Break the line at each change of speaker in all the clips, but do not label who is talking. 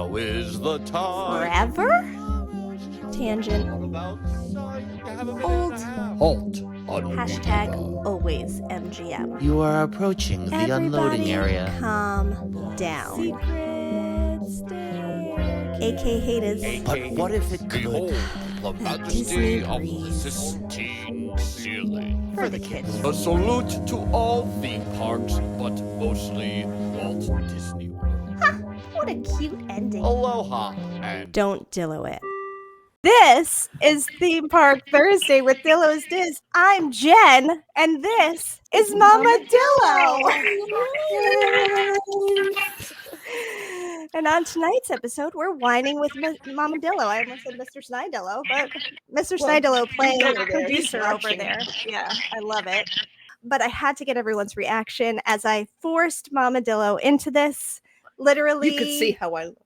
Now is the time.
Forever? Tangent. Old.
Halt.
Hashtag always MGM.
You are approaching the unloading area.
Calm down. AK haters.
But what if it could? Behold, the
Disney
majesty of the
breeze.
Sistine Ceiling.
For the kids.
A salute to all theme parks, but mostly Walt Disney World.
What a cute ending.
Aloha and
Don't Dillo it. This is Theme Park Thursday with Dillo's Diz. I'm Jen, and this is Mama Dillo. And on tonight's episode, we're whining with Mama Dillo. I almost said Mr. Snidillo, but Mr. Snidillo playing producer over there. Yeah, I love it. But I had to get everyone's reaction as I forced Mama Dillo into this. Literally.
You could see how I look.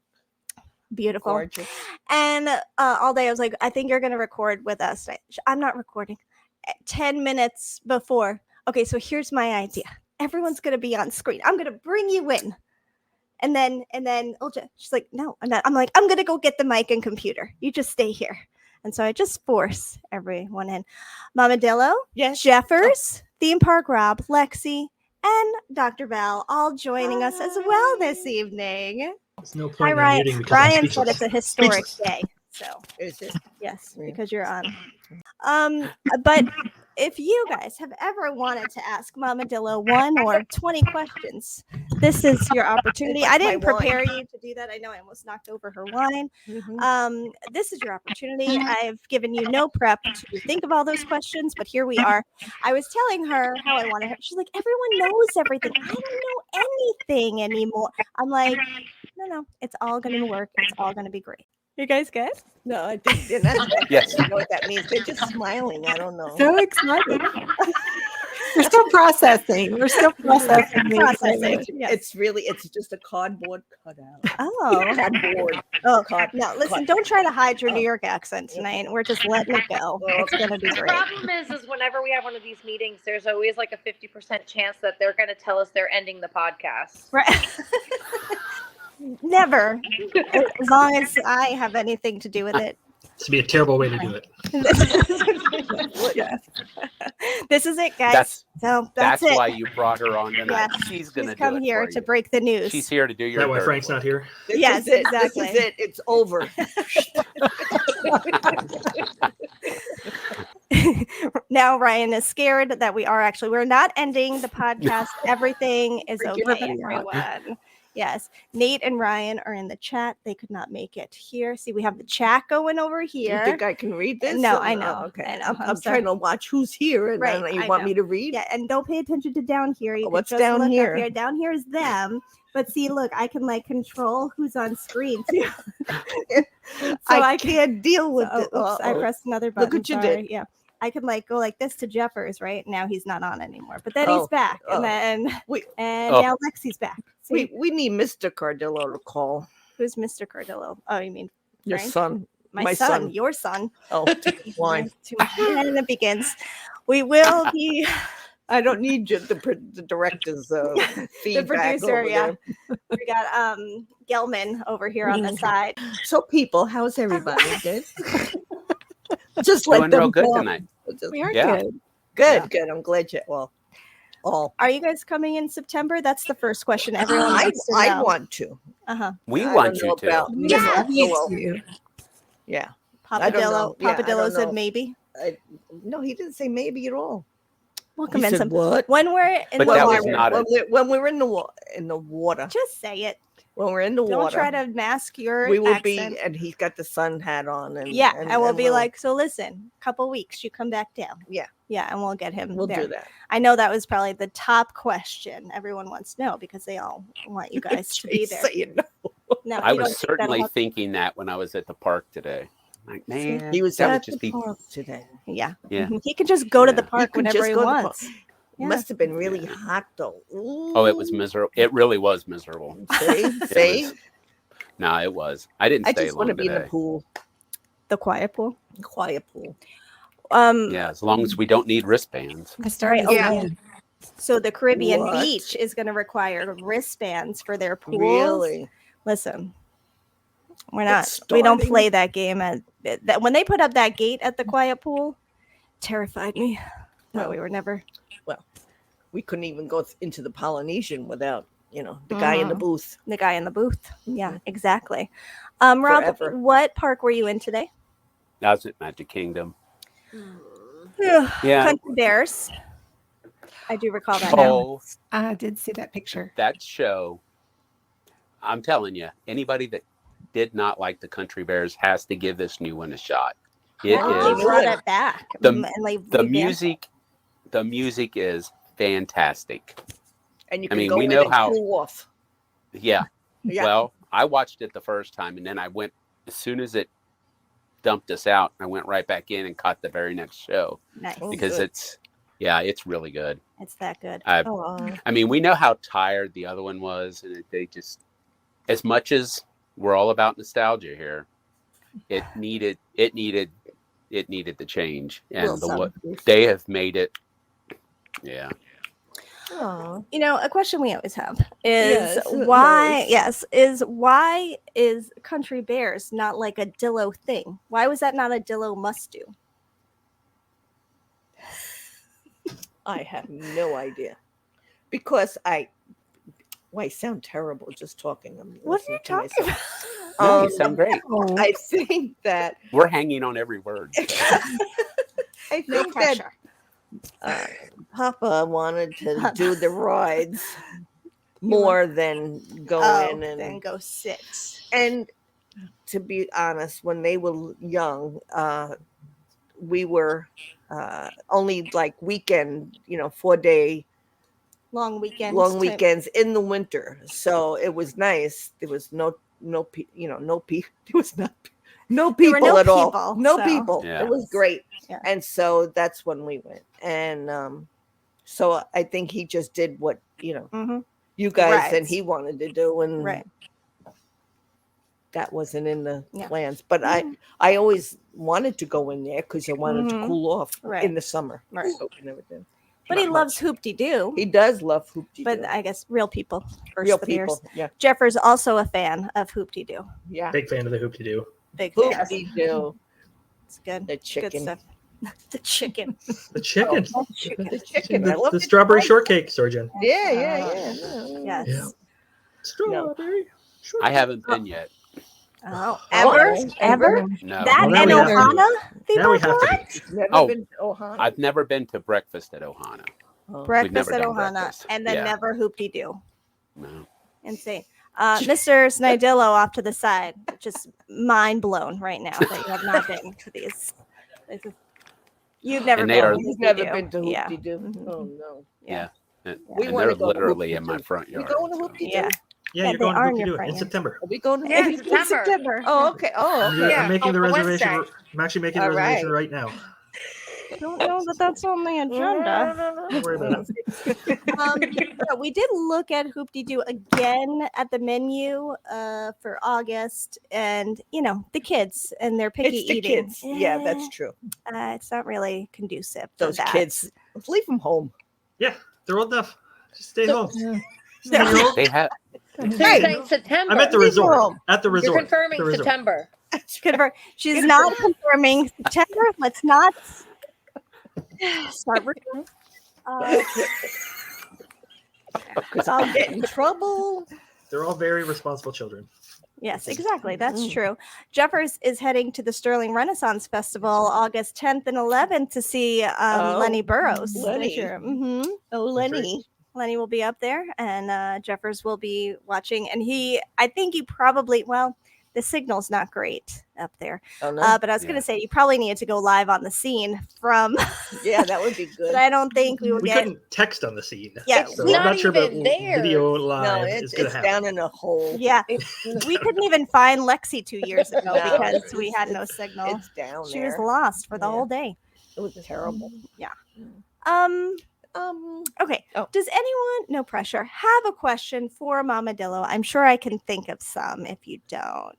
Beautiful.
Gorgeous.
And all day I was like, I think you're going to record with us. I'm not recording. 10 minutes before. Okay, so here's my idea. Everyone's going to be on screen. I'm going to bring you in. And then Ulja, she's like, no, I'm not. I'm like, I'm going to go get the mic and computer. You just stay here. And so I just force everyone in. Mama Dillo,
Yes.
Jeffers, Theme Park Rob, Lexi, and Dr. Val all joining us as well this evening.
There's no
Hi,
point in
Ryan.
muting because I'm
Ryan said
speechless.
it's a historic day. So
Is it?
yes,
Yeah.
because you're on. But if you guys have ever wanted to ask Mama Dillo 1 or 20 questions, this is your opportunity. I didn't
My wine.
prepare you to do that. I know I almost knocked over her wine.
Mhm.
This is your opportunity. I've given you no prep to think of all those questions, but here we are. I was telling her how I wanted her. She's like, everyone knows everything. I don't know anything anymore. I'm like, no, it's all going to work. It's all going to be great. You guys good?
No, I think they're not.
Yes.
I know what that means. They're just smiling. I don't know.
So excited. We're still processing. We're still processing. these
Processing.
things.
Yes.
It's really, it's just a cardboard cutout.
Oh.
Cardboard.
Oh,
Card-
no, listen,
card-
don't try to hide your
Oh.
New York accent tonight. We're just letting it go.
Well,
It's going to be
The
great.
problem is whenever we have one of these meetings, there's always like a 50% chance that they're going to tell us they're ending the podcast.
Right. Never. As long as I have anything to do with it.
This would be a terrible way to do it.
Yes. This is it, guys. So that's it.
why you brought her on tonight.
Yes.
She's gonna
She's
do
come
it
here
for
to
you.
break the news.
She's here to do
Is
your
that why
dirty
Frank's
work.
not here?
This
Yes,
is it.
exactly.
This is it. It's over.
Now Ryan is scared that we're not ending the podcast. Everything is
Forgive
okay,
everyone.
everyone. Yes. Nate and Ryan are in the chat. They could not make it here. See, we have the chat going over
You
here.
think I can read this?
No,
Or
I know.
Oh, okay.
I know.
I'm
I'm sorry.
trying to watch who's here, and
Right,
then you
I
want
know.
me to read?
Yeah, and don't pay attention to down here. You can
What's
just
down
look up
here?
Down here is them. But see, look, I can like control who's on screen too. So
I can't deal with
Oh,
it.
oops, I
Uh-oh.
pressed another button.
what you
sorry.
did.
Yeah. I could like go like this to Jeffers, right? Now he's not on anymore. But then he's
Oh,
back.
oh.
And then
We-
now Lexi's back. See,
We need Mr. Cardillo to call
who's Mr. Cardillo? Oh, you mean
your
Frank?
son.
my
my
son,
son.
your son.
Oh, why?
And it begins. We will be
I don't need you, the director's
the
feedback.
producer,
over
yeah.
there.
We got Gelman over here on the side.
So, people, how's everybody? Good. Just let
Doing
them
real good
talk.
tonight.
We are
Yeah.
good.
Good,
Yeah.
good. I'm glad you. Well, all.
Are you guys coming in September? That's the first question everyone wants to know.
I want to.
Uh-huh.
We
I
want
don't know
you to.
about
We
Mr.
love you
Cardillo.
too.
Yeah.
Papadillo
I don't know. Yeah, I don't
said
know.
maybe.
No, he didn't say maybe at all.
We'll
He
convince
said
him.
what?
When we're in
But
the
that
water,
was not
when we're in the water.
just say it.
When we're in the
Don't
water,
try to mask your
we will
accent.
be, and he's got the sun hat on, and
Yeah, and we'll be
we'll-
like, so listen, couple weeks, you come back down.
Yeah.
Yeah, and we'll get him
we'll
there.
do that.
I know that was probably the top question everyone wants to know because they all want you guys to be there.
Saying no.
No,
I
you
was
don't think that'll
certainly
help?
thinking that when I was at the park today. Like, man,
He was
that would
at
just
the
be.
park today.
Yeah.
Yeah.
Mhm. He can just go to the
Yeah.
park
could
whenever
just
he
go to the park.
wants.
It
Yeah.
must have been really
Yeah.
hot though.
Oh, it was miserable. It really was miserable.
See,
It
see.
was- No, it was. I didn't
I
stay
just want to
long
be in the
today.
pool,
The quiet pool.
quiet pool.
Yeah, as long as we don't need wristbands.
I started.
Right,
yeah.
okay. So the Caribbean
What?
beach is going to require wristbands for their pools.
Really?
Listen, We're not.
It's
We don't
starting.
play that game. That when they put up that gate at the quiet pool, terrified me. Thought
Well,
we were never.
We couldn't even go into the Polynesian without, the guy in the booth.
The guy in the booth. Yeah, exactly. Rob,
Forever.
what park were you in today?
That was at Magic Kingdom.
Yeah.
Yeah.
Country Bears. I do recall that now.
Oh,
I did see that picture.
that show. I'm telling you, anybody that did not like the Country Bears has to give this new one a shot. It
They
is
brought it back.
the-
and they
the
revamped
music. The music is fantastic.
And you
I
can
mean,
go
we
in
know
and
how-
cool off.
Yeah.
Yeah.
Well, I watched it the first time, and then I went as soon as it dumped us out. I went right back in and caught the very next show
it. Nice.
Oh,
because
good.
it's really good.
It's that good.
Oh,
I mean, we know how tired the other one was, and they just, as much as we're all about nostalgia here, it needed the change, and what they have made it. Yeah.
oh.
A question we always have is
Yes,
why?
nice.
Yes, why is Country Bears not like a Dillo thing? Why was that not a Dillo must do?
I have no idea. Because I sound terrible just talking. I'm
What are you
listening to
talking
myself.
No, you sound great.
Oh,
I think that
We're hanging on every word.
I
No
think that
pressure.
Papa wanted to do the rides more than go in and
then go sit.
and to be honest, when they were young, we were only like weekend, 4-day
Long weekends.
long
type-
weekends in the winter. So it was nice. There was no there was no
There were
people
no
at all.
people,
No
so-
people.
Yeah.
It was great.
Yeah.
And so that's when we went. And so I think he just did what,
Mhm.
you guys
Right.
and he wanted to do, and
Right.
that wasn't in the
Yeah.
plans. But
Mhm.
I always wanted to go in there because I wanted
Mhm.
to cool off
Right.
in the summer.
Right.
But we never did.
But
Not
he loves
much.
hoop-de-doo.
He does love hoop-de-doo.
But I guess real people versus
Real
the Bears.
people. Yeah.
Jeffers also a fan of hoop-de-doo.
Yeah.
Big fan of the hoop-de-doo.
Big fan.
Hoop-de-doo.
It's good.
The
Good
chicken.
stuff. The chicken.
The chicken.
The chicken. I love
The
it.
strawberry shortcake, Surgeon.
Yeah.
Yes.
Yeah. Strawberry.
I haven't been yet.
Oh,
Ever?
ever?
No.
That
Well, now
and
we have to.
Ohana? They
Now we
both
have to.
what?
Never
Oh,
been to Ohana.
I've never been to breakfast at Ohana.
Oh.
Breakfast
never
at
done
Ohana
breakfast.
and then
Yeah.
never hoop-de-doo.
No.
Insane. Mr. Snidillo off to the side, just mind blown right now that you have not been to these. You've never
And
been.
they are-
to
He's never
Hoop-de-doo.
been to
Yeah.
Hoop-de-Doo.
Mhm.
Oh no.
Yeah.
And,
We
and
wanna
they're
go to
literally in my
Hoop-de-Doo.
front
We
yard.
going to
so.
Hoop-de-Doo?
Yeah.
Yeah,
Yeah,
you're
they
going to
are in
hoop-de-doo
your
in
front yard.
September.
Are we going to
Yeah,
Hoop-de-Doo?
in September.
Oh, okay. Oh,
I'm,
okay.
I'm making the
on
reservation.
Wednesday.
I'm actually making the
All
reservation
right.
right now.
I don't know that that's on the agenda.
Don't worry about it.
Yeah, we did look at Hoop-de-Doo again at the menu for August, and the kids and their picky
It's the
eating.
kids. Yeah, that's true.
It's not really conducive to
Those
that.
kids. Let's leave them home.
Yeah, they're old enough. Just stay
So-
home.
They're-
You're old.
They have.
So you're
Hey,
saying September.
I'm at the
Leave
resort.
home.
At the
You're
resort.
confirming
The resort.
September.
Confirm. She's not confirming September. Let's not start.
Because I'll get in trouble.
They're all very responsible children.
Yes, exactly. That's true. Jeffers is heading to the Sterling Renaissance Festival August 10th and 11th to see Lenny Burroughs.
Lenny.
Mm-hmm.
Oh, Lenny.
Lenny will be up there, and Jeffers will be watching. And I think he probably, the signal's not great up there.
Oh, no.
But I was going
Yeah.
to say you probably needed to go live on the scene from,
Yeah, that would be
but
good.
I don't think we will
We
get.
couldn't text on the scene.
Yeah,
So
It's
I'm not sure about
even there.
video
No,
live is
it's
going to happen.
down in a hole.
Yeah, we couldn't even find Lexi 2 years ago
No,
because we had no
it's-
signal.
It's down
She
there.
was lost for the
Yeah.
whole day.
It was terrible.
Okay.
Oh.
Does anyone, no pressure, have a question for Mama Dillo? I'm sure I can think of some if you don't.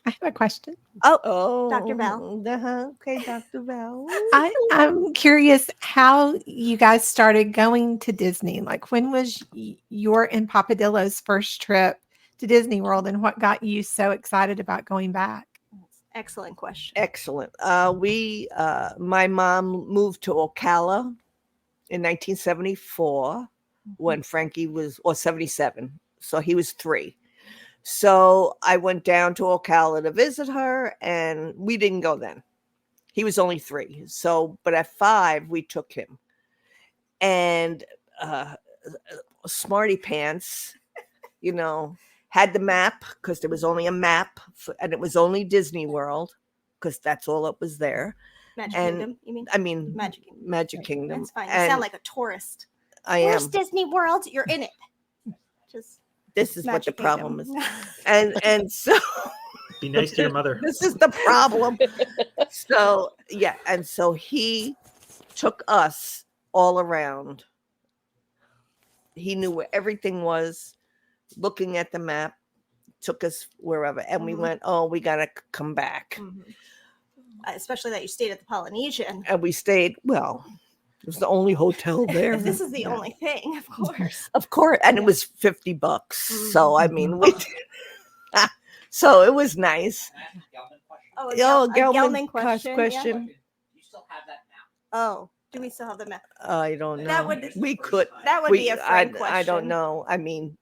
I have a question.
Oh,
Dr. Val.
Okay, Dr. Val.
I'm curious how you guys started going to Disney. Like, when was your and Papadillo's first trip to Disney World, and what got you so excited about going back?
Excellent question.
Excellent. My mom moved to Ocala in 1974 when Frankie was, or 77. So he was 3. So I went down to Ocala to visit her, and we didn't go then. He was only 3. So, but at 5, we took him. And Smarty Pants, had the map, because there was only a map, and it was only Disney World, because that's all that was there.
Magic
And
Kingdom, you mean?
I mean,
Magic Kingdom.
Magic Kingdom.
That's fine. You
And
sound like a tourist.
I
Where's
am.
Disney World? You're in it. Just
This is what the
Magic
problem
Kingdom.
is. And so
Be nice to your mother.
this is the problem. So yeah, and so he took us all around. He knew where everything was, looking at the map, took us wherever, and we went, oh, we gotta come back.
Especially that you stayed at the Polynesian.
And we stayed, well, it was the only hotel there.
If this is the only thing, of course.
Of course, and it was $50. So I mean, we so it was nice.
Oh,
Oh,
Gelman
question.
question. Oh, do we still have the map?
I don't know.
That would-
we could.
That would be a fun question.
I don't know. I mean,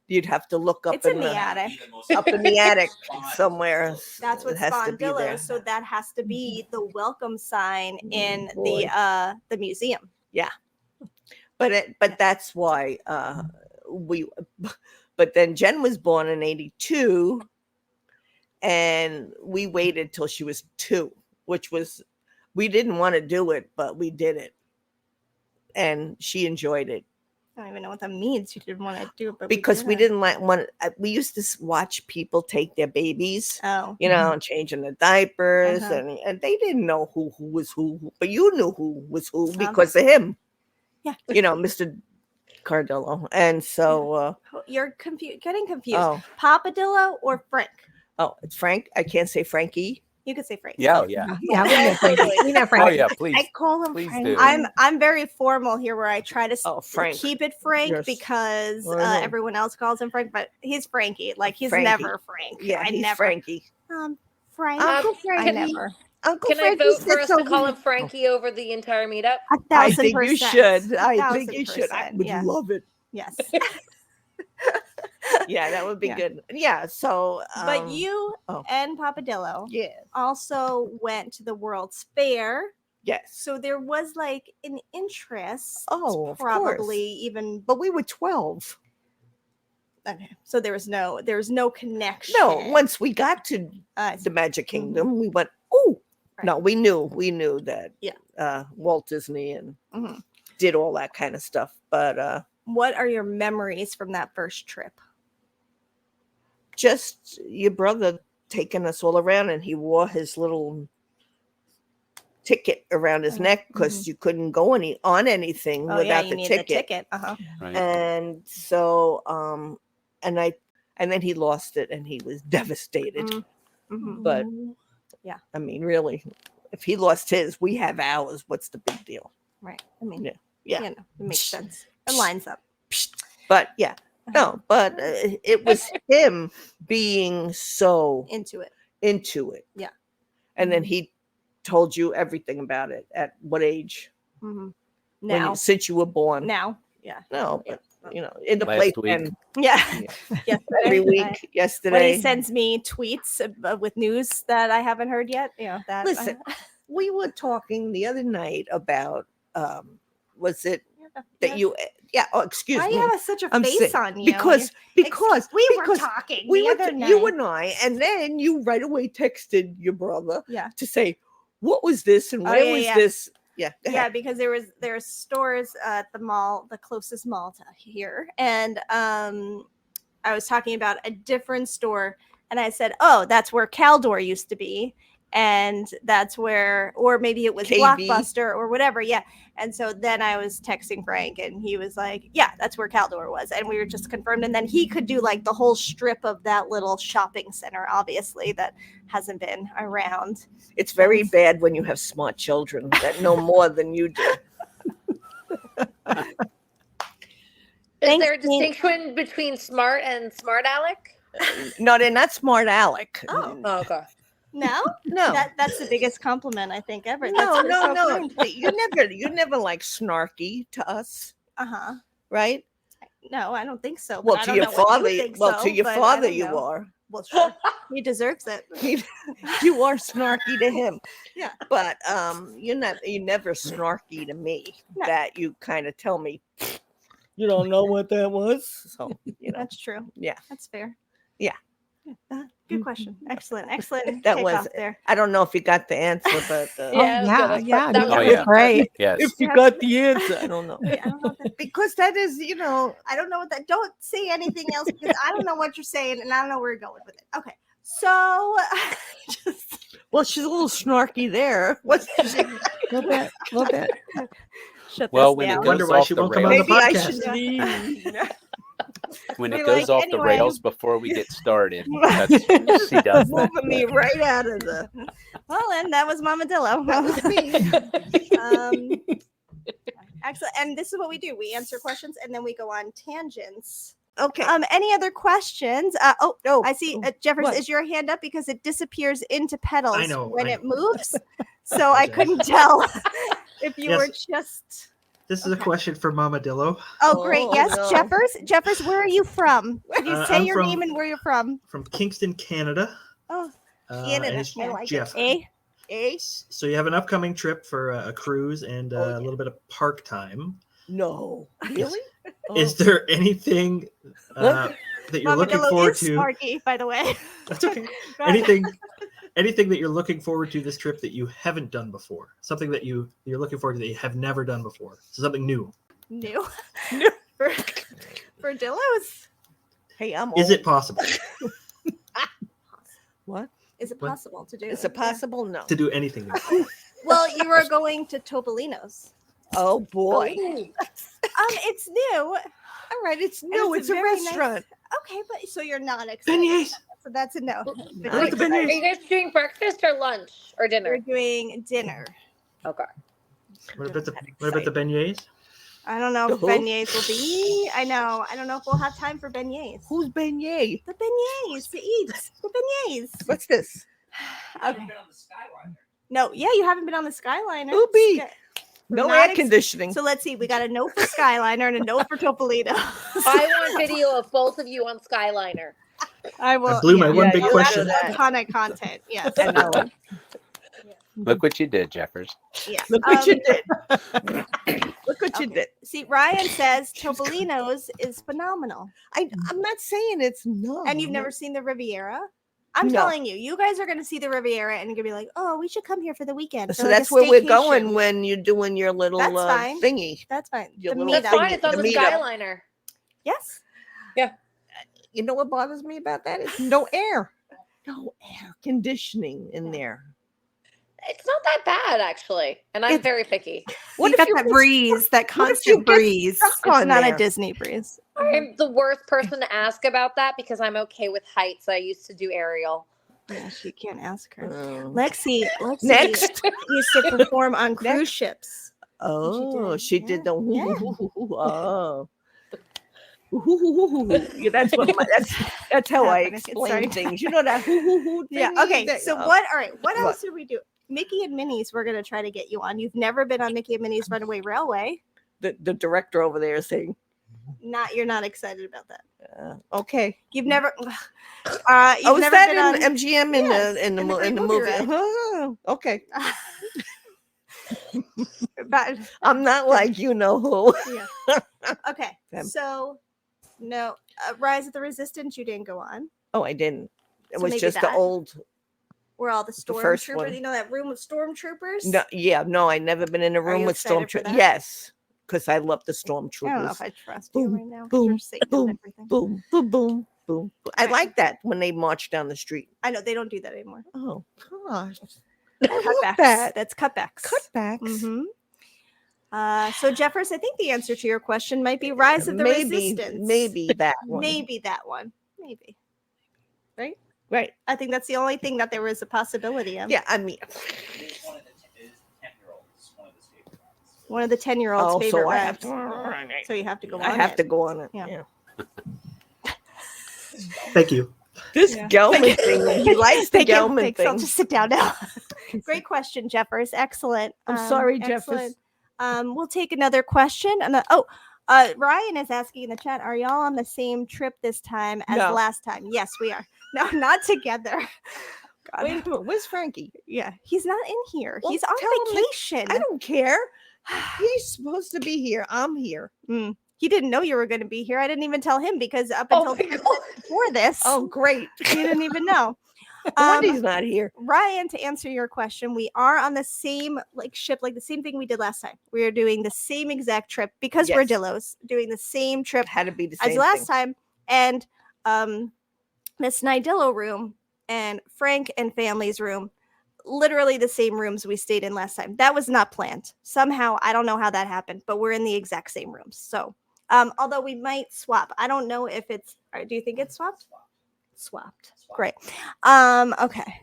you'd have to look up
It's in the attic.
up in the attic somewhere.
That's what
It has to
spawned
be there.
Dillo. So that has to be the welcome sign in
Boy.
the museum.
But that's why we. But then Jen was born in '82, and we waited till she was 2, which was, we didn't want to do it, but we did it, and she enjoyed it.
I don't even know what that means. You didn't want to do it, but
Because we
did.
didn't want. We used to watch people take their babies,
Oh,
and changing the diapers,
Uh-huh.
and they didn't know who was who, but you knew who was who because of him.
Yeah.
Mr. Cardillo, and so
you're getting confused.
oh,
Papa Dillo or Frank?
it's Frank. I can't say Frankie.
You could say Frank.
Yeah, yeah.
Yeah, we know Frank. We know
Oh
Frank.
yeah, please.
I call him
Please
Frank.
do.
I'm very formal here, where I try to
Frank.
keep it Frank
Yes.
because
Mhm.
everyone else calls him Frank, but he's Frankie. Like he's
Frankie.
never Frank.
Yeah,
I
he's
never.
Frankie.
Frank.
Uncle
I
Frankie.
never.
Uncle
Can I
Frankie
vote for
sits
us to
over
call
here.
him Frankie over the entire meetup?
1,000%.
I think you should. I think
1,000%.
you should. I would
Yeah.
love it.
Yes.
Yeah, that would be
Yeah.
good. Yeah. So,
But you
oh.
and Papa Dillo
yeah,
also went to the World's Fair.
yes.
So there was like an interest.
Oh, of
probably
course.
even.
But we were 12.
Okay. So there was no connection.
No, once we got to
I
the Magic Kingdom, we went, oh,
Right.
no, we knew that
Yeah.
Walt Disney and
Mhm.
did all that kind of stuff. But
What are your memories from that first trip?
just your brother taking us all around, and he wore his little ticket around his neck because you couldn't go on anything
Oh
without
yeah, you
the
need
ticket.
the ticket. Uh-huh.
Right.
And so and then he lost it, and he was devastated.
Mhm.
But
Yeah.
I mean, really, if he lost his, we have ours. What's the big deal?
Right. I mean,
Yeah.
you know, it makes sense. It lines up.
But yeah, no, but it was him being so
Into it.
into it.
Yeah.
And then he told you everything about it. At what age?
Mm-hmm.
When
Now.
since you were born?
Now. Yeah.
No, but in the
Last
playpen
Yeah.
every
Yesterday,
week. Yesterday,
when he sends me tweets with news that I haven't heard yet, that.
Listen, we were talking the other night about was it that you? Yeah. Oh, excuse
Why
me.
do you have such a
I'm
face
sick.
on you?
because
we were
because
talking
we
the
were
other night.
you and I, and then you right away texted your brother
Yeah.
to say what was this and
Oh,
where
yeah,
was
yeah.
this? Yeah. go
Yeah,
ahead.
because there's stores at the mall, the closest mall to here, and I was talking about a different store, and I said, "Oh, that's where Caldor used to be." And that's where, or maybe it was
KB.
Blockbuster or whatever. Yeah. And so then I was texting Frank, and he was like, yeah, that's where Caldor was. And we were just confirmed. And then he could do like the whole strip of that little shopping center, obviously, that hasn't been around.
It's very bad when you have smart children that know more than you do.
there a
Thanks, Dean.
distinction between smart and smart Alec?
No, they're not smart Alec.
Oh.
Oh, okay.
No?
No.
That's the biggest compliment I think ever.
No,
That's
no,
so
no.
kind.
You never like snarky to us,
Uh-huh.
right?
No, I don't think so.
Well,
but I
to
don't
your
know what
father,
you think
well,
so,
to your
but I
father,
don't
you
know.
are.
Well, sure. He deserves it.
You are snarky to him.
Yeah.
But you're never snarky to me.
No.
That you kind of tell me you don't know what that was. So
That's true.
Yeah.
That's fair.
Yeah.
Good question. Excellent. Excellent.
That
kickoff
was
there.
I don't know if you got the answer, but
Yeah, that was good.
yeah.
That was
Oh,
That
yeah.
was great.
Yes.
if you got the answer, I don't know.
I don't know that.
Because that is,
I don't know what that. Don't say anything else because I don't know what you're saying and I don't know where you're going with it. Okay. So
well, she's a little snarky there. What's
A little bit.
shut
Well,
this
when
down.
it
Wonder
goes
why
off
she
the
won't come on the
rails,
maybe I
podcast.
should leave.
when
We're
it goes
like,
off the
anyway.
rails before we get started, that's, she does that.
Moving me right out of the.
Well, and that was Mama Dillo.
That was me.
Excellent. And this is what we do. We answer questions and then we go on tangents.
Okay.
Any other questions?
Oh,
I see, Jefferson,
what?
is your hand up because it disappears into petals
I know,
when
I
it
know.
moves? So I couldn't tell if you
Yes.
were just.
This is a question for Mama Dillo
Oh, great.
Oh,
Yes,
no.
Jeffers, where are you from? Can you say
I'm
your
from-
name and where you're from?
from Kingston, Canada.
Oh,
Canada.
And it's
I like
Jeff.
it.
Ace?
So you have an upcoming trip for a cruise and
Oh, yeah.
a little bit of park time.
No. Really? Oh.
Is there anything that you're
Mama
looking
Dillo
forward
is
to?
Sparky, by the way.
That's okay.
Right.
Anything that you're looking forward to this trip that you haven't done before? Something that you're looking forward to that you have never done before. So something new.
New.
New.
For Dillo's.
Hey, I'm
Is
old.
it possible
What?
Is it
What?
possible to do?
Is it
Yeah.
possible? No.
to do anything new?
Well, you are going to Topolino's.
Oh boy.
It's new.
All right, it's new.
it's
It's, a
very nice-
restaurant.
Okay, but so you're not excited.
Beignets.
So that's a no.
I like the
Are
beignets.
you guys doing breakfast or lunch or
We're
dinner?
doing dinner.
Okay.
What about the beignets?
I don't know if
Who?
beignets will be. I know. I don't know if we'll have time for beignets.
Who's beignet?
The beignets to eat. The beignets.
What's this?
Okay. No, yeah, you haven't been on the Skyliner.
Booby.
We're
No
not
air
ex-
conditioning.
So let's see. We got a no for Skyliner and a no for Topolino.
I want video of both of you on Skyliner.
I will.
I blew my one
yeah,
big
you'll
question.
do that.
Iconic content. Yes.
I know.
Look what you did, Jeffers.
Yes.
Look what you did. Look what you
Okay.
did.
See, Ryan says Topolino's is phenomenal.
I'm not saying it's not.
And you've never seen the Riviera? I'm
No.
telling you, you guys are going to see the Riviera and you're going to be like, oh, we should come here for the weekend.
So
for like a
that's where we're going
staycation."
when you're doing your little
That's fine.
thingy.
That's fine.
Your
The
little
meetup.
That's fine. It's on
The
the
meetup.
Skyliner.
Yes.
You know what bothers me about that is no air. No air conditioning in there.
It's not that bad, actually. And I'm very picky.
What
You
if
got
you
that
get-
breeze, that
what if you
constant
get
breeze.
stuck
It's
on
not
there?
a Disney breeze.
I'm the worst person to ask about that because I'm okay with heights. I used to do aerial.
Yeah, she can't ask her.
Oh.
Lexi
Next.
used to perform on cruise ships.
Oh,
did,
she
yeah,
did the
yeah.
oh. Yeah, that's how I
Happening. It's starting
explain
to
things. You know that
Yeah.
thingy
Okay.
that-
So
oh.
what? All right. What
What?
else did we do? Mickey and Minnie's. We're gonna try to get you on. You've never been on Mickey and Minnie's Runaway Railway.
The director over there is saying,
You're not excited about that.
okay.
You've never. You've
Oh, is
never
that
been on.
in MGM in
Yes,
the in the
in the
mo-
Great
in the
Movie
movie?
Ride.
Oh, okay.
But-
I'm not like you know who.
okay.
Them.
So no, Rise of the Resistance. You didn't go on.
Oh, I didn't. It
So
was
maybe
just the
that.
old.
Where all the
first one.
stormtroopers. You know that room with stormtroopers.
No, yeah, no, I never been in a room
you
with
excited for
stormtroopers.
that?
Yes, because I love the
I don't know
stormtroopers.
if I trust
Boom,
you right now. 'cause
boom,
you're Satan
boom,
and everything.
Boom, boom, boom, boom. I
Right.
like that when they march down the street.
I know they don't do that anymore.
Oh gosh, I love
Cutbacks.
that.
That's cutbacks.
Cutbacks.
So Jeffers, I think the answer to your question might be Rise of the Resistance.
Maybe that one.
Maybe that one. Maybe.
Right.
I think that's the only thing that there was a possibility of.
Yeah, I mean,
One of the 10-year-olds'
Oh,
favorite
so I have
rides.
to.
So you have to go on
I have
it.
to go on it.
Yeah.
Yeah.
Thank you.
This
Yeah.
Gelman thing. He likes the
Thank you.
Gelman
Thanks. I'll
thing.
just sit down now. Great question, Jeffers. Excellent.
I'm sorry,
excellent.
Jeffers.
We'll take another question. And Ryan is asking in the chat, are y'all on the same trip this time as
No.
last time? Yes, we are. No, not together. God.
Wait a minute. Where's Frankie?
Yeah, he's not in here.
Well,
He's on
tell him that-
vacation.
I don't care. He's supposed to be here. I'm here.
He didn't know you were going to be here. I didn't even tell him because up
Oh
until
my God.
before this,
Oh, great.
he didn't even know.
Wendy's not here.
Ryan, to answer your question, we are on the same ship, like the same thing we did last time. We are doing the same exact trip because we're
Yes.
Dillos, doing the same trip
Had to be the same
as last
thing.
time. And Miss Nidillo room and Frank and family's room, literally the same rooms we stayed in last time. That was not planned. Somehow, I don't know how that happened, but we're in the exact same rooms. So, although we might swap. I don't know if it's, do you think it's swapped? Swapped. Great. Okay.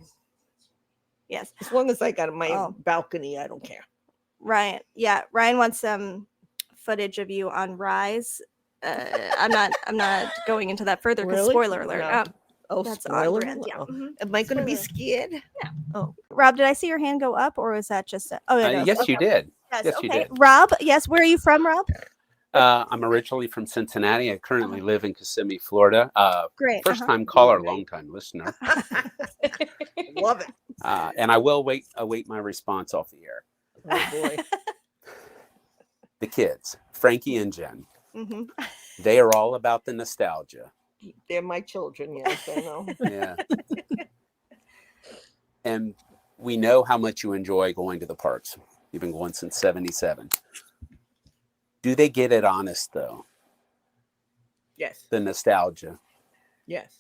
Yes.
As long as I got my
Oh.
balcony, I don't care.
Ryan. Yeah. Ryan wants some footage of you on Rise. I'm not going into that further because
Really?
spoiler alert.
No. Oh,
That's on
spoiler.
brand, yeah.
Oh.
Mhm.
Am I going to be
Spoiler.
scared?
Rob, did I see your hand go up or was that just oh yeah, no,
Yes,
okay.
you did.
Yes,
Yes, you
okay.
did.
Rob, yes, where are you from, Rob?
I'm originally from Cincinnati. I currently live in Kissimmee, Florida.
Great.
First time caller, long time listener.
Love it.
And I will await my response off the air.
Oh, boy.
The kids, Frankie and Jen,
Mm-hmm.
they are all about the nostalgia.
They're my children, yes, I know.
Yeah. And we know how much you enjoy going to the parks. You've been going since 77. Do they get it honest, though?
Yes,
The nostalgia.
yes.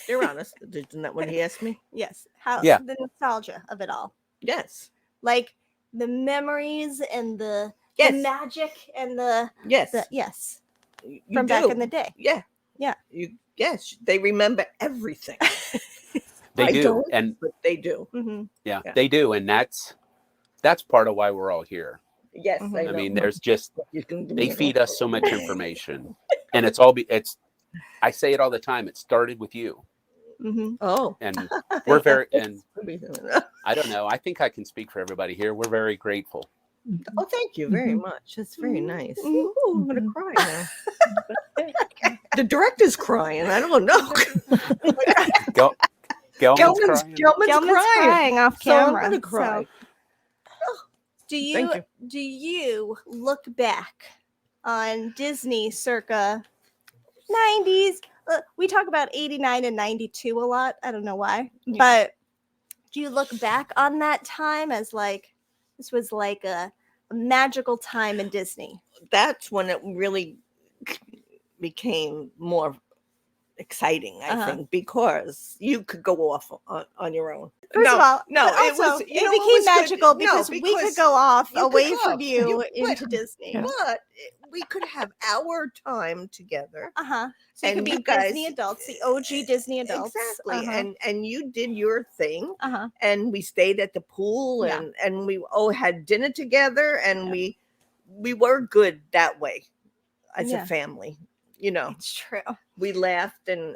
They're honest. Isn't that what he asked me?
Yes. How
Yeah.
the nostalgia of it all.
Yes.
Like the memories and the
Yes.
magic and the
Yes.
yes.
You
From back
do.
in the day.
Yeah.
Yeah.
Yes, they remember everything.
They
I
do.
don't.
And
But they do.
Mm-hmm.
yeah,
Yeah.
they do. And that's part of why we're all here.
Yes,
Mhm.
I
I
know.
mean, there's just,
You can give
they
me a
feed
look.
us so much information. And I say it all the time. It started with you.
Mm-hmm.
Oh.
And we're very, and
Oh,
I don't know, I think I can speak for everybody here. We're very grateful.
thank you very much. That's very nice.
Mhm.
Ooh, I'm gonna cry now. The director's crying. I don't know.
Gelman's crying.
Gelman's crying off
So I'm
camera.
gonna cry.
Do
Thank
you look back on Disney circa 90s? We talk about 89 and 92 a lot. I don't know why.
Yeah.
But do you look back on that time as like this was like a magical time in Disney?
That's when it really became more exciting, I think, because you could go off on your own.
First of all,
no,
but
it
also,
was.
it
You know, what
became
was good?
magical
No,
because we could
because
go off
you could
away
go
from
off.
you
But-
into Disney.
But we could have our time together.
Uh-huh. So you
And
could be
you guys-
Disney adults, the OG Disney adults.
Exactly,
Uh-huh.
and you did your thing,
Uh-huh.
and we stayed at the pool,
Yeah.
and we all had dinner together, and
Yeah.
we were good that way as
Yeah.
a family. You know,
It's true.
we laughed and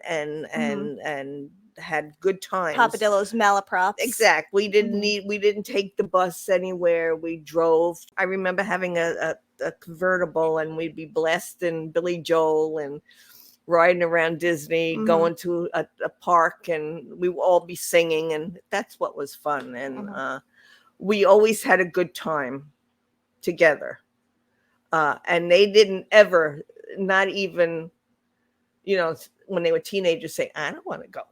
had good times.
Papadillo's malaprops.
Exactly. We didn't
Mhm.
we didn't take the bus anywhere. We drove. I remember having a convertible, and we'd be blasting Billy Joel and riding around Disney,
Mhm.
going to a park, and we would all be singing, and that's what was fun. And
Mhm.
we always had a good time together. And they didn't ever, not even, when they were teenagers, say, I don't want to go.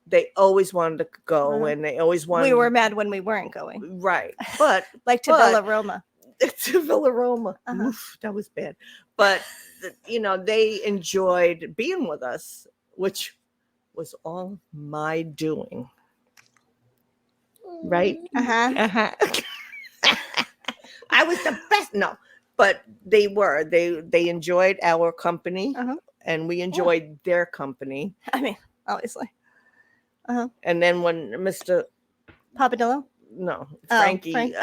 They always wanted to go,
Uh-huh.
and they always wanted.
We were mad when we weren't going.
Right, but
Like to
But-
Villa Roma.
to Villa Roma.
Uh-huh.
Oof, that was bad. But they enjoyed being with us, which was all my doing. Right?
Uh-huh.
Uh-huh. I was the best. No, but they were. They enjoyed our company,
Uh-huh.
and we enjoyed their company.
I mean, obviously.
And then when Mr.
Papadillo?
No,
Oh,
Frankie.
Frank.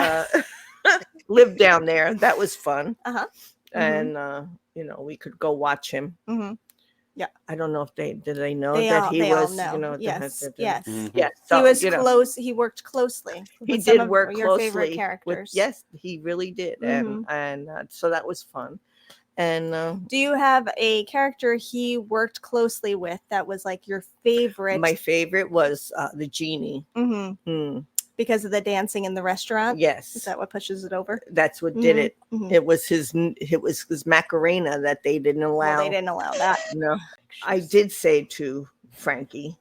lived down there. That was fun.
Uh-huh.
And we could go watch him.
Mm-hmm.
I don't know if did they know
They
that
all-
he
they all
was,
know. Yes, yes.
Mhm.
Yes.
He
So,
was close. He worked closely.
He
with some
did
of
work
your
closely
favorite
with,
characters.
yes, he really did. And so that was fun. And
Do you have a character he worked closely with that was like your favorite?
my favorite was the genie.
Mhm. Because of the dancing in the restaurant. Is
Yes,
that what pushes it over?
that's what did it.
Mhm.
It was his Macarena that they didn't allow.
Well, they didn't allow that.
No, I did say to Frankie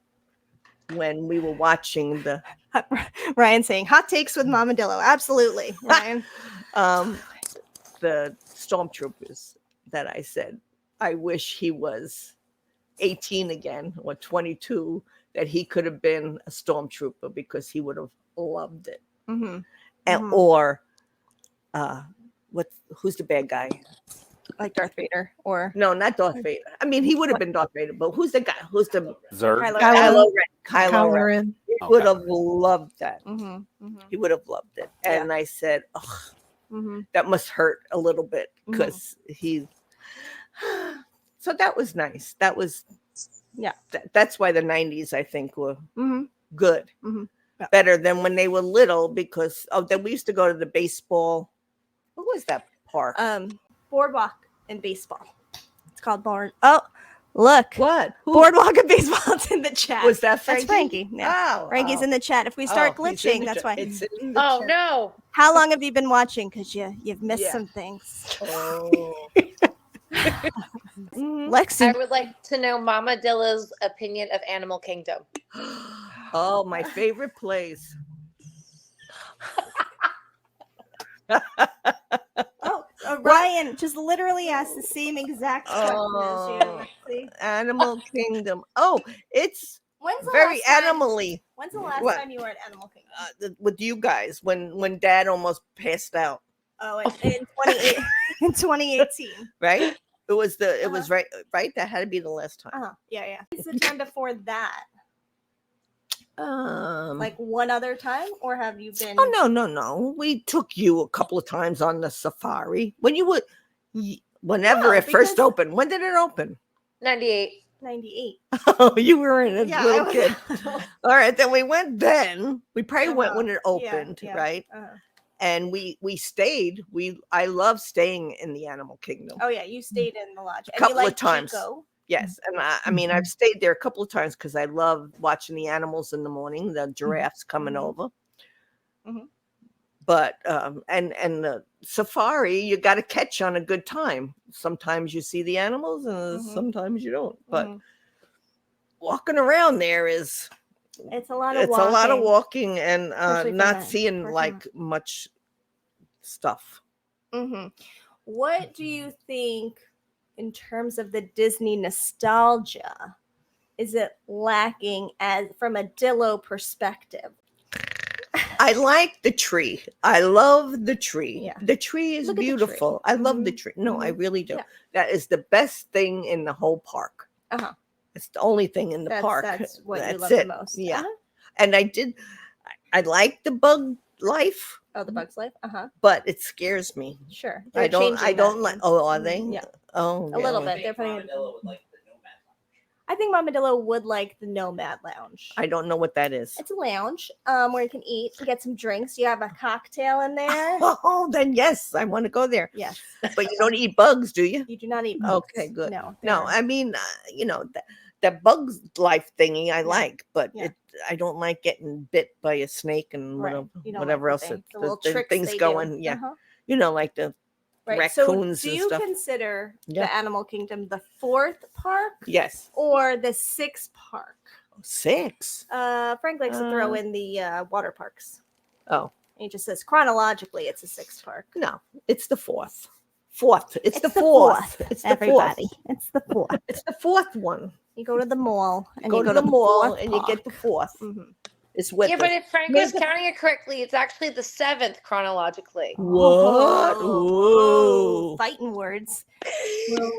when we were watching the
Ryan saying hot takes with Mama Dillo. Absolutely, Ryan.
the stormtroopers that I said, I wish he was 18 again or 22, that he could have been a stormtrooper because he would have loved it.
Mm-hmm.
And or who's the bad guy?
Like Darth Vader or
No, not Darth Vader. I mean, he would have been Darth Vader, but who's the guy? Who's the
Zerg.
Kylo
Kylo
Ren.
Kylo Ren.
Ren.
He
Okay.
would have loved that.
Mm-hmm. Mm-hmm.
He would have loved it. And I said, oh,
Mm-hmm.
that must hurt a little bit because he. So that was nice. That was, that's why the 90s, I think, were good.
Mhm. Yeah.
Better than when they were little because then we used to go to the baseball. What was that park?
Boardwalk and baseball. It's called Board. Oh, look.
What? Who?
Boardwalk and baseball. It's in the chat.
Was that
That's
Frankie?
Frankie. Yeah.
Oh,
Frankie's
oh.
in the chat. If we start
Oh, he's in
glitching,
the
that's
chat.
why.
It's in the
Oh
chat.
no.
How long have you been watching? Because you've missed
Yeah.
some things.
Oh.
Lexi.
I would like to know Mama Dilla's opinion of Animal Kingdom.
Oh, my favorite place.
Oh, Ryan just literally asked the same exact question as you. Lexi.
Animal Kingdom. Oh, it's
When's the
very
last time-
animally
When's the last
What?
time you were at Animal Kingdom?
with you guys when Dad almost passed out.
Oh, in 2018.
Right? It was right. That had to be the last time.
Yeah. It's the time before that.
Like,
Like one other time, or have you been?
oh no. We took you a couple of times on the safari when you would. Whenever
No,
it first
because-
opened. When did it open?
98.
98.
Oh, you were a
Yeah,
little
I was-
kid. All right, then we went then. We probably went when it
Yeah,
opened,
yeah.
right?
Uh-huh.
And we stayed. I love staying in the Animal Kingdom.
Oh yeah, you stayed in the lodge.
A couple
you
of
liked
times.
Chico?
Yes, and I mean I've stayed there a couple of times because I love watching the animals in the morning, the giraffes coming
Mhm.
over.
Mhm.
But and the safari, you got to catch on a good time. Sometimes you see the animals, and
Mhm.
sometimes you don't. But
Mhm.
walking around there is
It's a lot of
it's
walking.
a lot of walking and
Especially from
not
that
seeing
parking
like much stuff.
Mm-hmm. What do you think in terms of the Disney nostalgia? Is it lacking as from a Dillo perspective?
I like the tree. I love the tree.
Yeah.
The tree is
Look at the tree.
beautiful. I love the
Mhm.
tree. No, I
Mhm.
really do.
Yeah.
That is the best thing in the whole park.
Uh-huh.
It's the only thing in the park.
That's what you
That's
love
it.
the most.
Yeah.
Uh-huh.
And I like the bug life,
Oh, the Bug's Life. Uh-huh.
but it scares me.
Sure.
I
They're
don't
changing
like.
that.
Oh, are they?
Yeah.
Oh,
A little
yeah.
bit. They're putting. I think Mamadillo would like the Nomad Lounge.
I don't know what that is.
It's a lounge where you can eat and get some drinks. You have a cocktail in there.
Oh, then yes, I want to go there.
Yes.
But you don't eat bugs, do you?
You do not eat bugs.
Okay, good.
No.
No,
they're-
I mean, that bugs life thingy I like, but
Yeah.
I don't like getting bit by a snake and
right.
whatever,
You don't
whatever
like
else.
the thing-
it-
the little
the
tricks
things
they
going,
do.
yeah.
Uh-huh.
Like the
Right.
raccoons
So do
and
you
stuff.
consider
Yeah.
the Animal Kingdom the fourth park
Yes,
or the sixth park?
6.
Frank likes to throw
Uh,
in the water parks.
Oh
He just says chronologically it's a sixth park.
no, it's the fourth. It's the
It's the
fourth.
fourth,
It's the
Everybody,
fourth.
it's the fourth.
It's the fourth one.
You go to the mall and
Go
you
to
go
the mall
fourth
and you get the
park.
fourth.
Mhm.
It's with
Yeah, but if Frank was
Maybe-
counting it correctly, it's actually the 7th chronologically.
what?
Oh,
Ooh.
fighting words.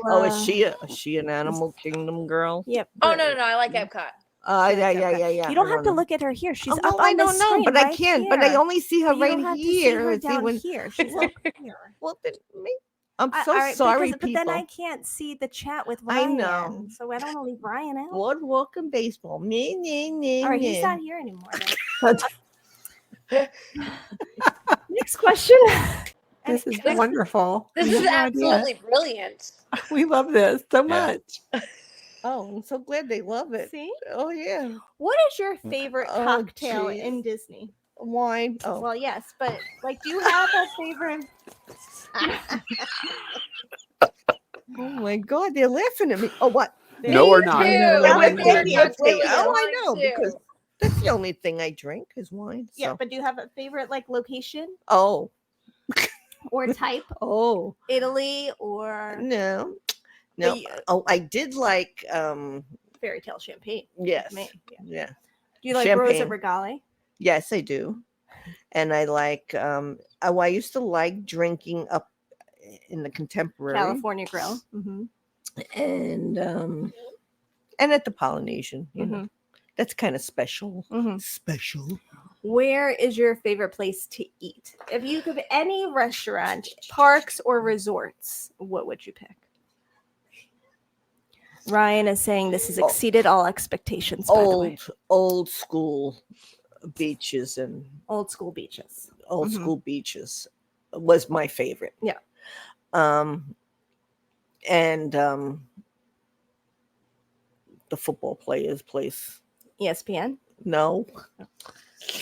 Oh, is she an Animal Kingdom girl?
Yep.
Oh no, I like Epcot.
Yeah.
You don't have to look at her here. She's
Oh,
up
well,
on
I
the
don't know,
screen
but I
right
can't. But I
here.
only see her
But you
right
don't have
here.
to see her
See,
down
when-
here. She's up here.
Well, then, I'm
All
so
right,
sorry,
but then
people.
I can't see the chat with
I
Ryan.
know.
So I don't want to leave Ryan out.
Boardwalk and baseball.
All right, he's not here anymore. Next question.
This is
This-
wonderful.
This
We
is
have no idea.
absolutely brilliant.
We love this so
Yeah.
much.
Oh, I'm so glad they love it.
See?
Oh yeah,
What is your favorite
Oh,
cocktail
geez.
in Disney?
wine. Oh,
Well, yes, but like, do you have a favorite?
oh my God, they're laughing at me. Oh, what?
No, we're not.
Too.
Yeah,
with
with
Disney,
Disney,
I'm
I'd say,
with
oh, I
wine
know,
too.
because that's the only thing I drink is wine.
Yeah,
So.
but do you have a favorite like location
Oh,
or type?
oh,
Italy or
no.
But you-
Oh, I did like
fairy tale champagne?
yes.
Me, yeah.
Yeah.
Do you like Rosa
Champagne.
Regale?
Yes, I do. And I like I used to like drinking up in the Contemporary
California Grill. Mm-hmm.
and at the Polynesian, you know. That's kind of special.
Mm-hmm.
Special.
Where is your favorite place to eat? If you could any restaurant, parks or resorts, what would you pick? Ryan is saying this has exceeded all expectations. By the way.
Old school beaches and
Old school beaches.
old
Mhm.
school beaches was my favorite.
Yeah.
And the football players place.
ESPN.
No.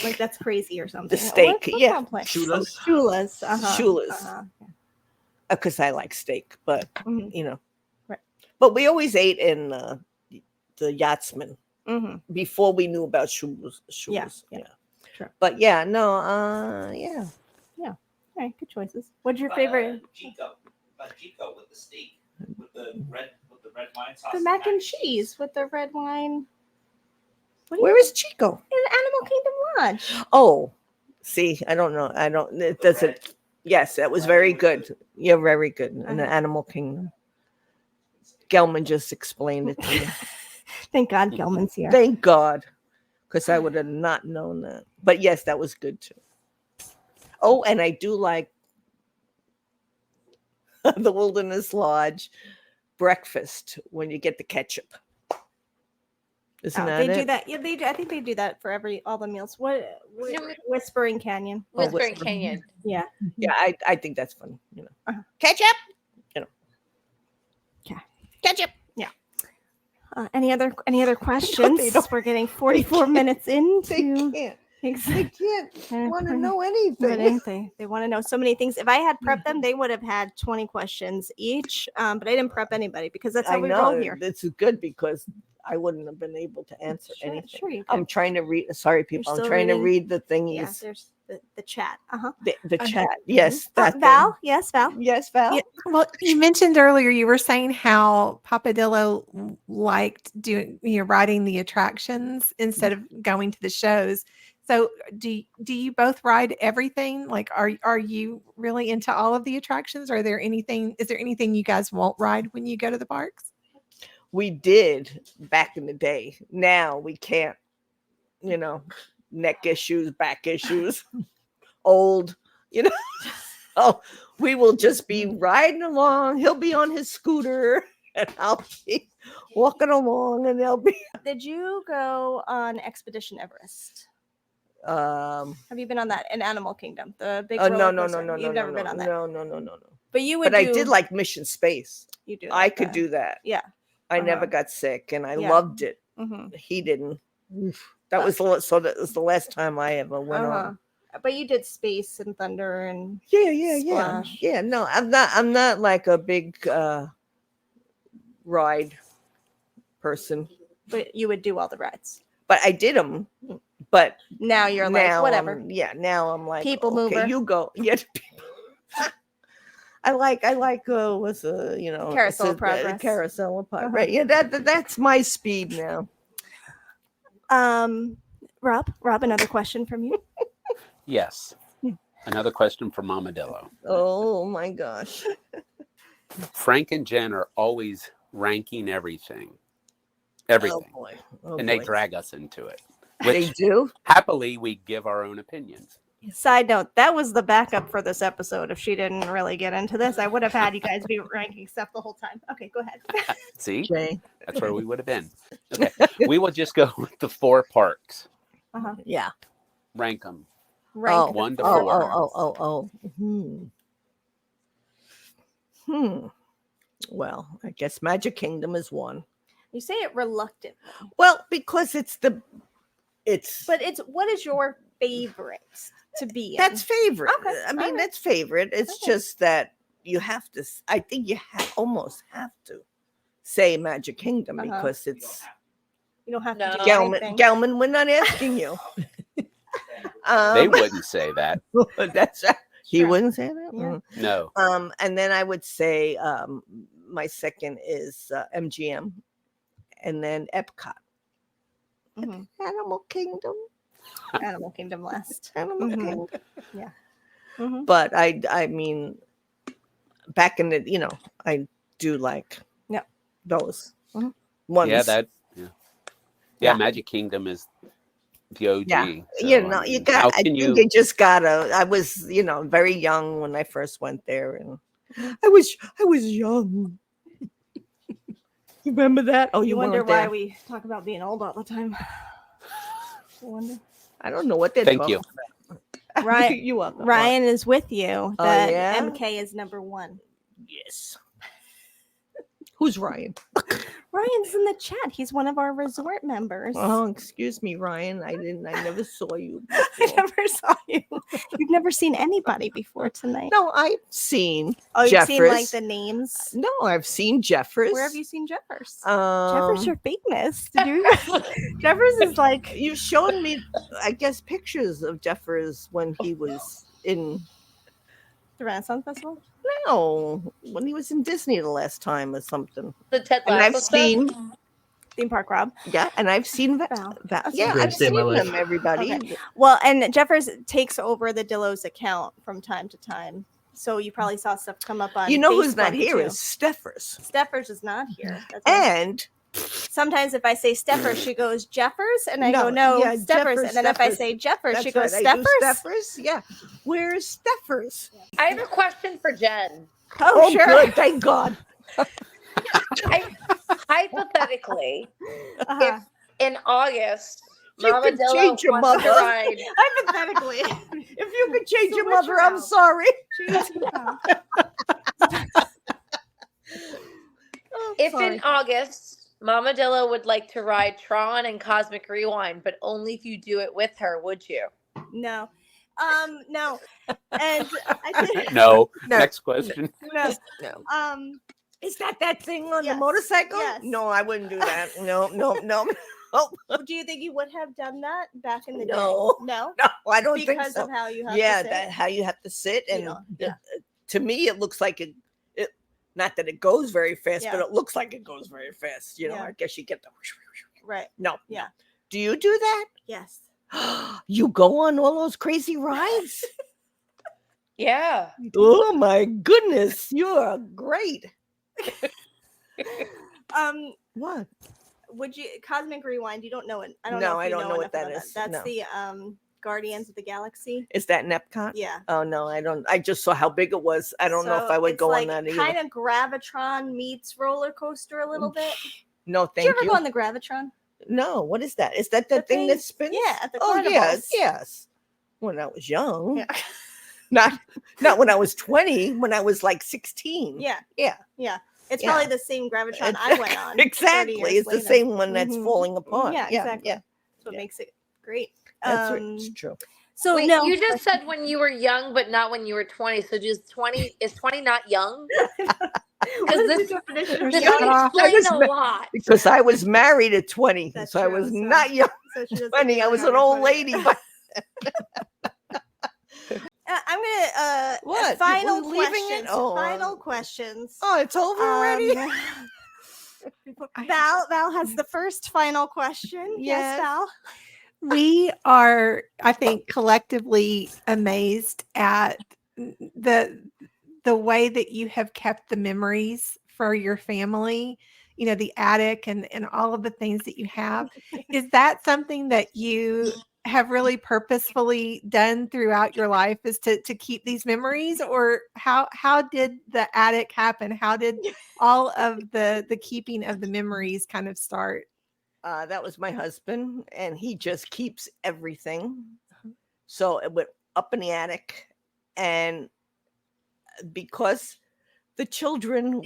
Like that's crazy or something.
The steak,
What
yeah.
football place?
Shula's.
Shula's. Uh-huh.
Shula's.
Uh-huh.
Because I like steak, but
Mhm.
you know.
Right.
But we always ate in the Yachtsman
Mm-hmm.
before we knew about Shula's.
Yeah. Sure.
But yeah, no, yeah.
All right, good choices. What's your favorite?
Chico with the steak, with the red wine sauce.
The mac and cheese with the red wine. What do
Where
you
is Chico?
in Animal Kingdom Lodge?
Oh, see, I don't know. It doesn't. Yes, that was very good. You're very good in the Animal Kingdom. Gelman just explained it to me.
Thank God Gelman's here.
Thank God, because I would have not known that. But yes, that was good too. Oh, and I do like the Wilderness Lodge breakfast when you get the ketchup. Isn't that
They
it?
do that. Yeah, they do. I think they do that for all the meals. What Whispering Canyon?
Whispering
Whispering.
Canyon.
Yeah.
Yeah, I think that's funny. You know,
Uh-huh.
ketchup. You know,
Okay.
ketchup.
Any other questions?
don't.
We're getting 44 minutes
They
into.
can't.
Exactly.
They can't want to know
But
anything.
they want to know so many things. If I had prepped them, they would have had 20 questions each. But I didn't prep anybody because that's how
I
we roll
know
here.
this is good because I wouldn't have been able to answer
Sure,
anything.
sure you
I'm
could.
trying to read. Sorry, people. I'm
still
trying
reading?
to read the
Yeah,
thingies.
there's the chat. Uh-huh.
The chat. Yes, that thing.
Val? Yes, Val.
Yes, Val.
Yeah, well, you mentioned earlier you were saying how Papa Dillo liked riding the attractions instead of going to the shows. So do you both ride everything? Like are you really into all of the attractions? Is there anything you guys won't ride when you go to the parks?
We did back in the day. Now we can't. You know, neck issues, back issues, old. You know, so we will just be riding along. He'll be on his scooter, and I'll be walking along, and they'll be.
Did you go on Expedition Everest?
Have
you been on that in Animal Kingdom? The big
no,
roller
no,
coaster?
no, no,
You've
no,
never
no,
been on that.
no.
But you would
But I did like Mission Space.
you do.
I could do that.
Yeah.
I never
Uh-huh.
got sick, and I
Yeah.
loved it.
Mm-hmm.
He didn't. Oof. That was that was the last time I ever went on.
But you did Space and Thunder and
Yeah.
Splash.
Yeah, no, I'm not like a big ride person,
but you would do all the rides.
but I did them. But
Now you're
now
like whatever.
now I'm like
People
okay,
mover.
you go. Yeah. I like what's
Carousel
it's
of Progress.
Carousel of Progress.
Uh-huh.
Right. Yeah, that's my speed now.
Rob, another question from you.
Yes. Another question for Mama Dillo.
Oh my gosh.
Frank and Jen are always ranking everything. everything,
Oh boy. Oh,
and they
boy.
drag us into it.
They
Which
do.
happily we give our own opinions.
Side note, that was the backup for this episode. If she didn't really get into this, I would have had you guys be ranking stuff the whole time. Okay, go ahead.
See,
Jay.
that's where we would have been. Okay, we will just go with the 4 parks.
Uh-huh.
Yeah.
Rank them.
Rank
Oh,
the
1 to
Oh,
4.
oh. Well, I guess Magic Kingdom is 1.
You say it reluctant,
Well, because it's
but it's what is your favorite to be in?
that's favorite.
Okay,
I mean,
alright.
that's favorite. It's
Okay.
just that you have to. I think you almost have to say Magic Kingdom
Uh-huh.
because it's
You don't have
No.
to do
Gelman.
anything.
Gelman, we're not asking you.
They wouldn't say that.
That's he
Sure.
wouldn't say that.
Yeah.
No.
And then I would say my second is MGM, and then Epcot.
Mhm.
Animal Kingdom.
Animal Kingdom last.
Animal
Mhm.
Kingdom.
Mhm.
But I mean, back in the I do like
Yep.
those
Mhm.
ones.
Yeah, yeah.
Yeah.
Magic Kingdom is the OG.
Yeah.
so,
You
I
know, you
mean,
got.
how
I
can
think
you?
you just gotta. I was very young when I first went there, and I was young. You remember that? Oh,
You wonder
weren't
why
there.
we talk about being old all the time. I wonder.
I don't know what they're
Thank
talking
you.
about.
Right.
You welcome.
Ryan is with you.
Oh,
That
yeah?
MK is number 1.
Yes. Who's Ryan?
Ryan's in the chat. He's one of our resort members.
Oh, excuse me, Ryan. I never saw you.
I
before.
never saw you. You've never seen anybody before tonight.
No, I've seen.
Oh, you've seen like
Jeffers.
the names.
No, I've seen Jeffers.
Where have you seen Jeffers?
Um,
Jeffers, your famous. Did you? Jeffers is like
You've shown me, I guess, pictures of Jeffers when he was in.
the Renaissance Festival.
No, when he was in Disney the last time or something.
The Ted
And
Lasso
I've
stuff?
seen,
Theme Park Rob.
and I've seen
Val.
that.
That's
Yeah,
Greatest
I've
day of
seen
my life.
them. Everybody.
Okay. Well, and Jeffers takes over the Dillo's account from time to time. So you probably saw stuff come up on
You know who's not
Facebook,
here
too.
is Steffers.
Steffers is not here. That's why-
And
sometimes if I say Steffers, she goes Jeffers, and I
No,
go no
yeah,
Steffers,
Jeffers,
and then if I
Steffers.
say Jeffers, she
that's
goes
right, I do
Steffers.
Steffers. Yeah. Where's Steffers?
I have a question for Jen.
Oh, sure.
Good. Thank God.
Hypothetically,
Uh-huh.
in August,
You
Mama
could
Dillo
change your
wants to
mother.
ride.
Hypothetically,
If you could change your
Switch
mother, I'm
around.
sorry.
If
Sorry.
in August, Mama Dillo would like to ride Tron and Cosmic Rewind, but only if you do it with her, would you?
No, no, and I think
No.
No.
Next question.
no,
No. Is that thing on
Yes,
the motorcycle?
yes.
No, I wouldn't do that. No.
Do you think you would have done that back in the
No.
day? No,
No, I don't think
because
so.
of how you have
Yeah,
to sit?
that how you have to sit,
You
and
know, yeah.
to me, it looks like it. Not that it goes very fast,
Yeah.
but it looks like it goes very fast.
Yeah.
I guess you get the.
Right.
No.
Yeah.
Do you do that?
Yes.
You go on all those crazy rides?
Yeah.
Oh my goodness, you are great. What?
Would you Cosmic Rewind? You don't know it. I don't
No,
know. If
I
you
don't know what
enough
that
about
is.
That's
No.
the Guardians of the Galaxy.
Is that in Epcot?
Yeah.
Oh no, I don't. I just saw how big it was. I don't know if I would go on that either.
Kind of Gravitron meets roller coaster a little bit.
No,
Did
thank
you ever
you.
go on the Gravitron?
No, what is that? Is that the
The
thing that
thing-
spins?
yeah, at the
Oh yes,
carnivals.
yes. When I was young,
Yeah.
not when I was 20. When I was like 16.
Yeah.
Yeah.
Yeah. It's
Yeah.
probably the same Gravitron I went on. 30
Exactly,
years
it's the
later.
same one that's
Mhm.
falling apart.
Yeah, exactly.
Yeah,
That's what
Yeah.
makes it great.
that's right. It's true.
So
Wait,
no,
you just said when you were young, but not when you were 20. So just 20 is 20 not young?
what is
this-
the definition of
This
young?
would
I
explain
was
a
ma-
lot.
Because I was married at 20,
That's
so I
true,
was
so-
not young.
So she doesn't
20. I
feel
was
young
an
at
old
20.
lady. But
I'm gonna
What?
final
We're leaving it?
questions.
Oh,
Final questions.
oh, it's over already.
Val has the first final question. Yes,
Yes.
Val.
We are, I think, collectively amazed at the way that you have kept the memories for your family. the attic and all of the things that you have. Is that something that you have really purposefully done throughout your life, is to keep these memories? Or how did the attic happen? How did all of the keeping of the memories kind of start?
That was my husband, and he just keeps everything. So it went up in the attic, and because the children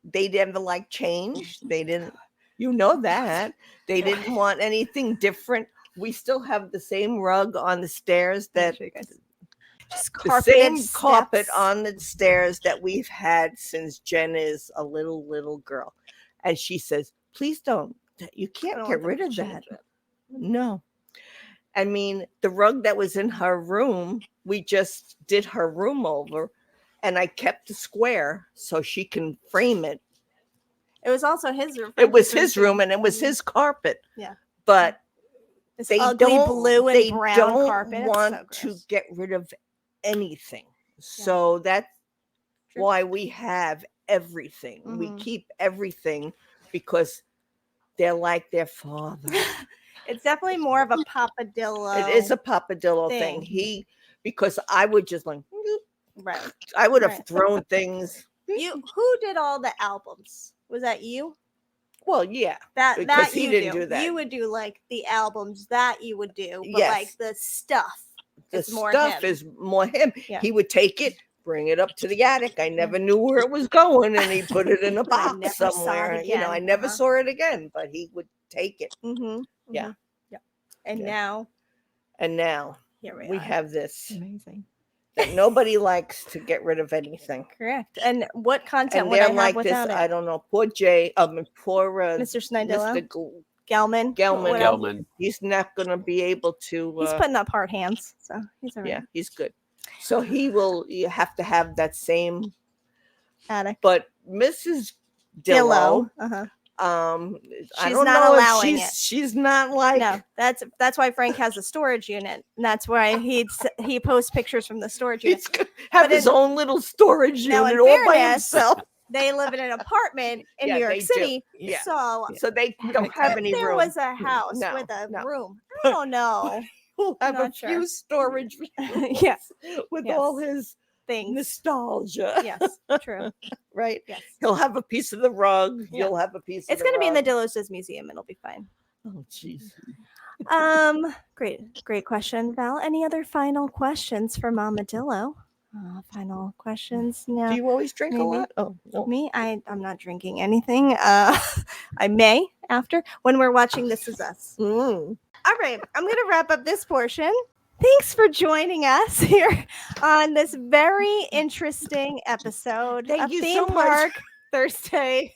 they didn't like change. They didn't, that. They didn't want anything different. We still have the same rug on the stairs
Just
the same
carpeted
carpet
steps.
on the stairs that we've had since Jen is a little girl. And she says, please don't. You can't
don't
get
want them
rid
to
of
change
that. No. I mean, the rug that was in her room, we just did her room over, and I kept the square so she can frame it.
It was also his room.
It was his room, and it was his carpet.
Yeah.
But
This
they
ugly
don't,
blue and
they
brown
don't
carpet. It's
want
so
to
gross.
get rid of anything. So that's
True.
why we have everything. We
Mhm.
keep everything because they're like their father.
It's definitely more of a Papadillo.
It is a Papadillo
thing.
thing. Because I would just like,
right.
I would have
Right.
thrown things.
Who did all the albums? Was that you?
Well, yeah.
That
Because he
you
didn't do that.
You would do like the albums that you would do, but
Yes.
like the stuff.
The
it's more
stuff
him.
is more him.
Yeah.
He would take it, bring it up to the attic. I never knew where it was going, and he put it in a
But I
box
never saw it
somewhere.
again.
I never
Uh-huh.
saw it again, but he would take it.
Mm-hmm.
Yeah.
Yeah. And
Yeah.
now
And now
here
we
are.
have this
Amazing.
that nobody likes to get rid of anything.
Correct. And what content
And
would I
they're
have
like this.
without
I
it?
don't know. Poor
Mr. Snidillo?
Mr.
Gelman.
Gelman.
What else?
Gelman.
He's not going to be able to.
He's putting up hard hands, so he's all right.
Yeah, he's good. So you have to have that same.
Attic.
But Mrs. Dillo,
Uh-huh.
I
She's
don't
not
know if
allowing it.
she's not like.
No, that's why Frank has a storage unit, and that's why he posts pictures from the storage unit.
He's gonna have
But
his own little storage
Now, in
unit all by
fairness,
himself.
They live in an apartment in
Yeah,
New York
they do.
City,
Yeah.
so
So they don't have
if
any
there
room.
was a house
No,
with a
no.
room, I don't know.
We'll have a
Not sure.
few storage
Yeah,
with
Yes.
all his
things.
nostalgia.
Yes, true.
Right.
Yes,
He'll have a piece of the rug.
Yeah.
You'll have a piece.
it's
of
going to be in the
rug.
Dillo's Museum. It'll be fine.
Oh, jeez.
Great question, Val. Any other final questions for Mama Dillo? Final questions? No.
Do you always drink
maybe.
a lot? Oh, no.
Me, I'm not drinking anything. I may after when we're watching This Is Us.
Mm.
All right, I'm going to wrap up this portion. Thanks for joining us here on this very interesting episode
Thank
of
you
Theme
so much.
Park Thursday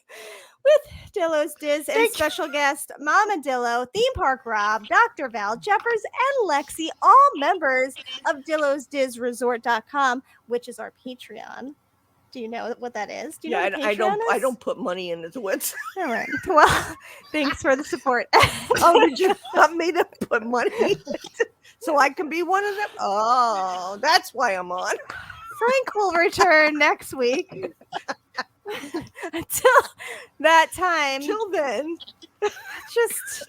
with Dillo's Diz and
Thank you.
special guest Mama Dillo, Theme Park Rob, Dr. Val, Jeffers, and Lexi, all members of DillosDizResort.com, which is our Patreon. Do you know what that is? Do you know what
I
Patreon
I
is?
don't put money in the woods.
All right. Well, thanks for the support.
Oh, did you want me to put money so I can be one of them? Oh, that's why I'm on.
Frank will return next week. Until that time,
Till then,
just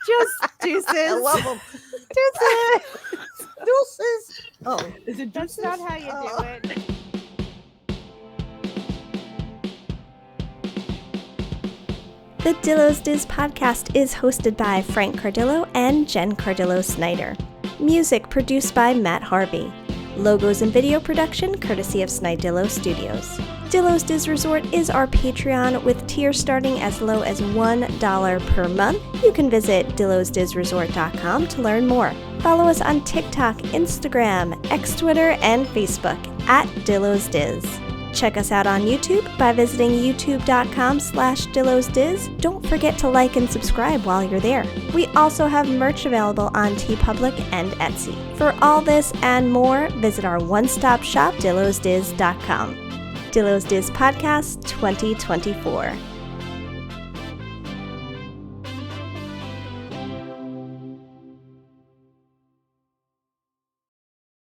deuces.
I love them.
Deuces.
Deuces. Oh, is it
That's
deuces?
not how you
Oh.
do it. The Dillo's Diz podcast is hosted by Frank Cardillo and Jen Cardillo Snyder. Music produced by Matt Harvey. Logos and video production courtesy of Snidillo Studios. Dillo's Diz Resort is our Patreon with tiers starting as low as $1 per month. You can visit DillosDizResort.com to learn more. Follow us on TikTok, Instagram, X Twitter, and Facebook at Dillo's Diz. Check us out on YouTube by visiting youtube.com/DillosDiz. Don't forget to like and subscribe while you're there. We also have merch available on TeePublic and Etsy. For all this and more, visit our one-stop shop, DillosDiz.com. Dillo's Diz Podcast 2024.